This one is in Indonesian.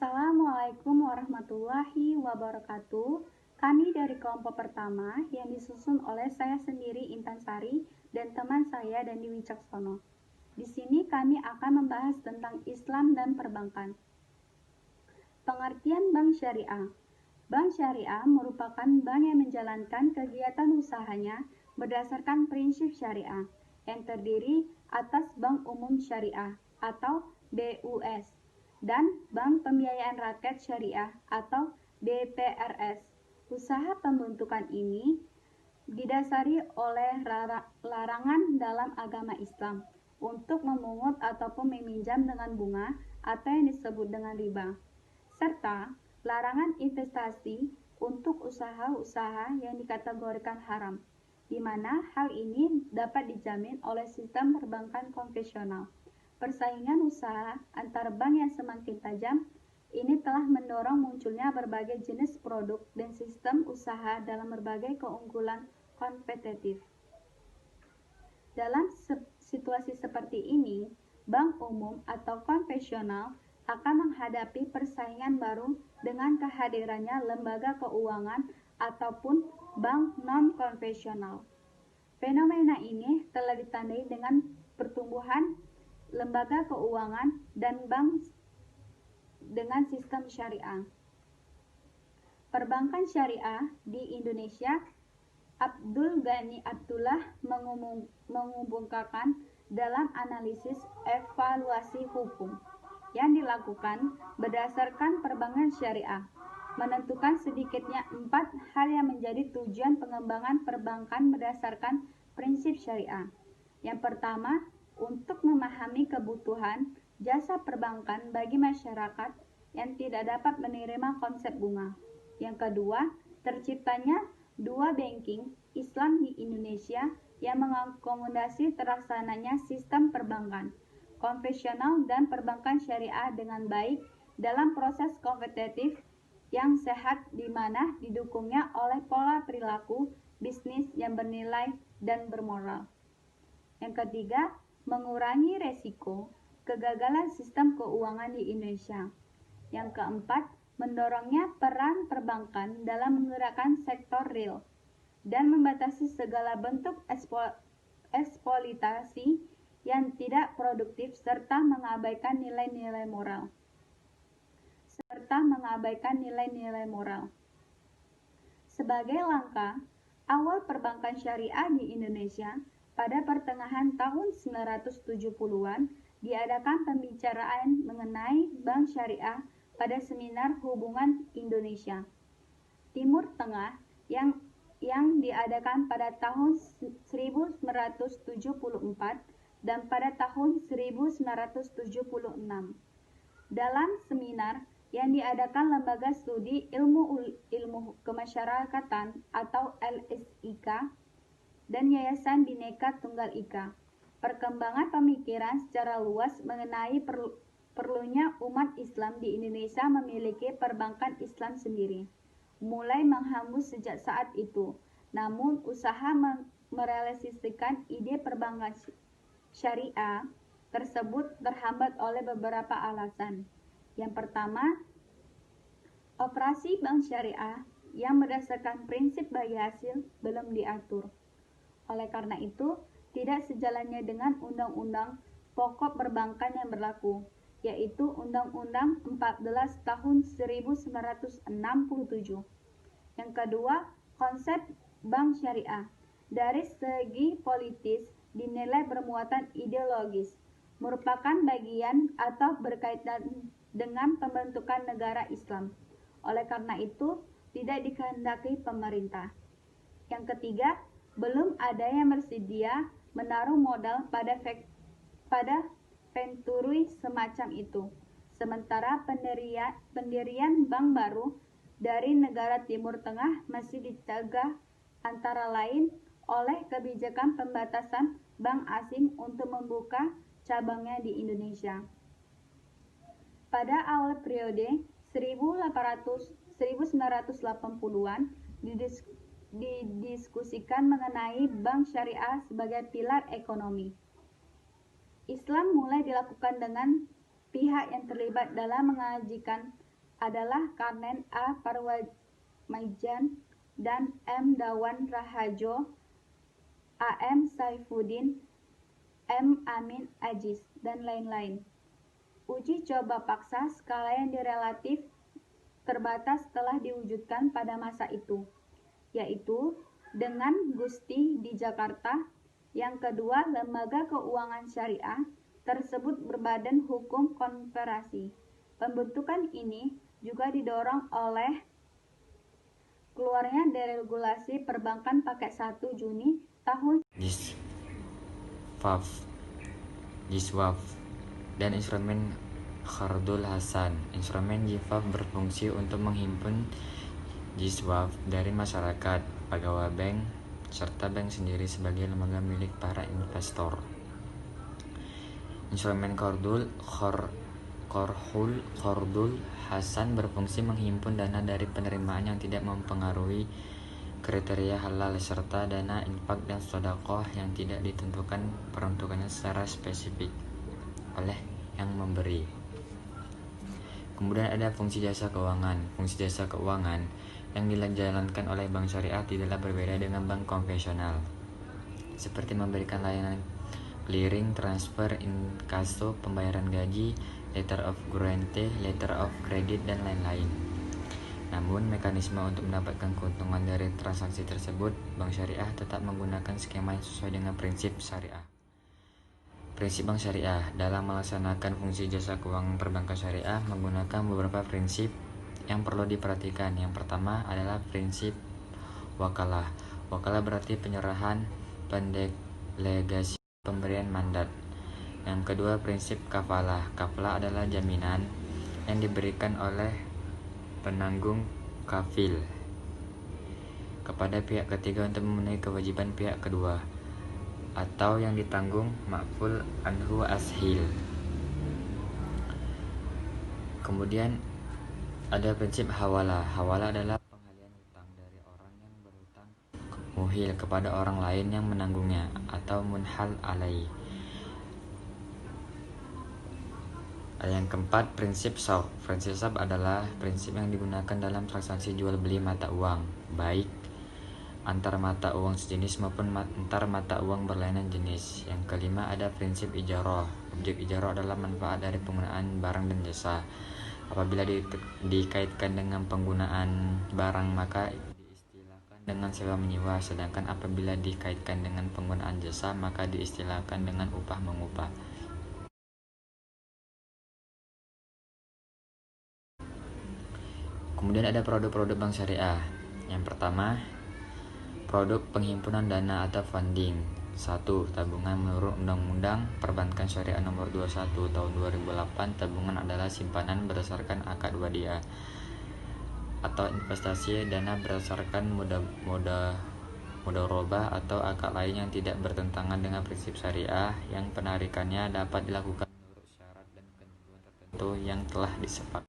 Assalamualaikum warahmatullahi wabarakatuh. Kami dari kelompok pertama yang disusun oleh saya sendiri Intan Sari dan teman saya Dandi Wicaksono. Di sini kami akan membahas tentang Islam dan perbankan. Pengertian bank syariah. Bank syariah merupakan bank yang menjalankan kegiatan usahanya berdasarkan prinsip syariah yang terdiri atas Bank Umum Syariah atau BUS dan Bank Pembiayaan Rakyat Syariah atau BPRS. Usaha pembentukan ini didasari oleh larangan dalam agama Islam untuk memungut ataupun meminjam dengan bunga atau yang disebut dengan riba, serta larangan investasi untuk usaha-usaha yang dikategorikan haram, di mana hal ini dapat dijamin oleh sistem perbankan konvensional. Persaingan usaha antar bank yang semakin tajam ini telah mendorong munculnya berbagai jenis produk dan sistem usaha dalam berbagai keunggulan kompetitif. Dalam situasi seperti ini, bank umum atau konvensional akan menghadapi persaingan baru dengan kehadirannya lembaga keuangan ataupun bank non-konvensional. Fenomena ini telah ditandai dengan pertumbuhan lembaga keuangan dan bank dengan sistem syariah. Perbankan syariah di Indonesia, Abdul Ghani Abdullah mengemukakan dalam analisis evaluasi hukum yang dilakukan berdasarkan perbankan syariah, menentukan sedikitnya 4 hal yang menjadi tujuan pengembangan perbankan berdasarkan prinsip syariah. Yang pertama, untuk memahami kebutuhan jasa perbankan bagi masyarakat yang tidak dapat menerima konsep bunga. Yang kedua, terciptanya dua banking Islam di Indonesia yang mengakomodasi terlaksananya sistem perbankan konvensional dan perbankan syariah dengan baik dalam proses kompetitif yang sehat di mana didukungnya oleh pola perilaku bisnis yang bernilai dan bermoral. Yang ketiga, mengurangi resiko kegagalan sistem keuangan di Indonesia. Yang keempat, mendorongnya peran perbankan dalam menggerakkan sektor real dan membatasi segala bentuk eksploitasi yang tidak produktif serta mengabaikan nilai-nilai moral. Sebagai langkah awal perbankan syariah di Indonesia, pada pertengahan tahun 1970-an diadakan pembicaraan mengenai bank syariah pada seminar hubungan Indonesia Timur Tengah yang diadakan pada tahun 1974 dan pada tahun 1976. Dalam seminar yang diadakan Lembaga Studi Ilmu Kemasyarakatan atau LSIK dan Yayasan Bhinneka Tunggal Ika, perkembangan pemikiran secara luas mengenai perlunya umat Islam di Indonesia memiliki perbankan Islam sendiri mulai menghembus sejak saat itu. Namun usaha merealisasikan ide perbankan syariah tersebut terhambat oleh beberapa alasan. Yang pertama, operasi bank syariah yang berdasarkan prinsip bagi hasil belum diatur. Oleh karena itu, tidak sejalannya dengan Undang-Undang Pokok Perbankan yang berlaku, yaitu Undang-Undang 14 tahun 1967. Yang kedua, konsep bank syariah dari segi politis dinilai bermuatan ideologis, merupakan bagian atau berkaitan dengan pembentukan negara Islam. Oleh karena itu, tidak dikehendaki pemerintah. Yang ketiga, belum ada yang bersedia menaruh modal pada venturi semacam itu. Sementara pendirian bank baru dari negara Timur Tengah masih dicegah antara lain oleh kebijakan pembatasan bank asing untuk membuka cabangnya di Indonesia. Pada awal periode 1980-an didiskusikan mengenai bank syariah sebagai pilar ekonomi. Islam mulai dilakukan dengan pihak yang terlibat dalam mengajikan adalah Karnen A. Parwamaijan dan M. Dawan Rahajo, A.M. Saifuddin, M. Amin Aziz, dan lain-lain. Uji coba paksa skala yang direlatif terbatas telah diwujudkan pada masa itu, yaitu dengan Gusti di Jakarta. Yang kedua, lembaga keuangan syariah tersebut berbadan hukum konverasi. Pembentukan ini juga didorong oleh keluarnya deregulasi perbankan pakai 1 Juni tahun Jiswaf dan instrumen Khardul Hasan. Instrumen Jiswaf berfungsi untuk menghimpun Jiswaf dari masyarakat, pegawai bank, serta bank sendiri sebagai lembaga milik para investor. Instrumen Khardul Hasan berfungsi menghimpun dana dari penerimaan yang tidak mempengaruhi kriteria halal serta dana infak dan sedekah yang tidak ditentukan peruntukannya secara spesifik oleh yang memberi. Kemudian ada fungsi jasa keuangan. Fungsi jasa keuangan yang dijalankan oleh bank syariah tidaklah berbeda dengan bank konvensional, seperti memberikan layanan clearing, transfer, inkaso, pembayaran gaji, letter of guarantee, letter of credit, dan lain-lain. Namun, mekanisme untuk mendapatkan keuntungan dari transaksi tersebut, bank syariah tetap menggunakan skema yang sesuai dengan prinsip syariah. Prinsip bank syariah dalam melaksanakan fungsi jasa keuangan perbankan syariah menggunakan beberapa prinsip yang perlu diperhatikan. Yang pertama adalah prinsip wakalah. Wakalah berarti penyerahan, pendelegasi, pemberian mandat. Yang kedua, prinsip kafalah. Kafalah adalah jaminan yang diberikan oleh penanggung kafil kepada pihak ketiga untuk memenuhi kewajiban pihak kedua atau yang ditanggung ma'ful anhu ashil. Kemudian ada prinsip hawalah. Hawalah adalah pengalian hutang dari orang yang berhutang muhil kepada orang lain yang menanggungnya atau munhal alai. Yang keempat, prinsip sawf. Prinsip sawf adalah prinsip yang digunakan dalam transaksi jual beli mata uang, baik antar mata uang sejenis maupun antar mata uang berlainan jenis. Yang kelima ada prinsip ijarah. Objek ijarah adalah manfaat dari penggunaan barang dan jasa. Apabila dikaitkan dengan penggunaan barang maka diistilahkan dengan sewa menyewa, sedangkan apabila dikaitkan dengan penggunaan jasa maka diistilahkan dengan upah mengupah. Kemudian ada produk-produk bank syariah. Yang pertama, produk penghimpunan dana atau funding. 1. Tabungan. Menurut Undang-Undang Perbankan Syariah Nomor 21 Tahun 2008, tabungan adalah simpanan berdasarkan akad wadiah atau investasi dana berdasarkan mudharabah atau akad lain yang tidak bertentangan dengan prinsip syariah yang penarikannya dapat dilakukan menurut syarat dan ketentuan tertentu yang telah disepakati.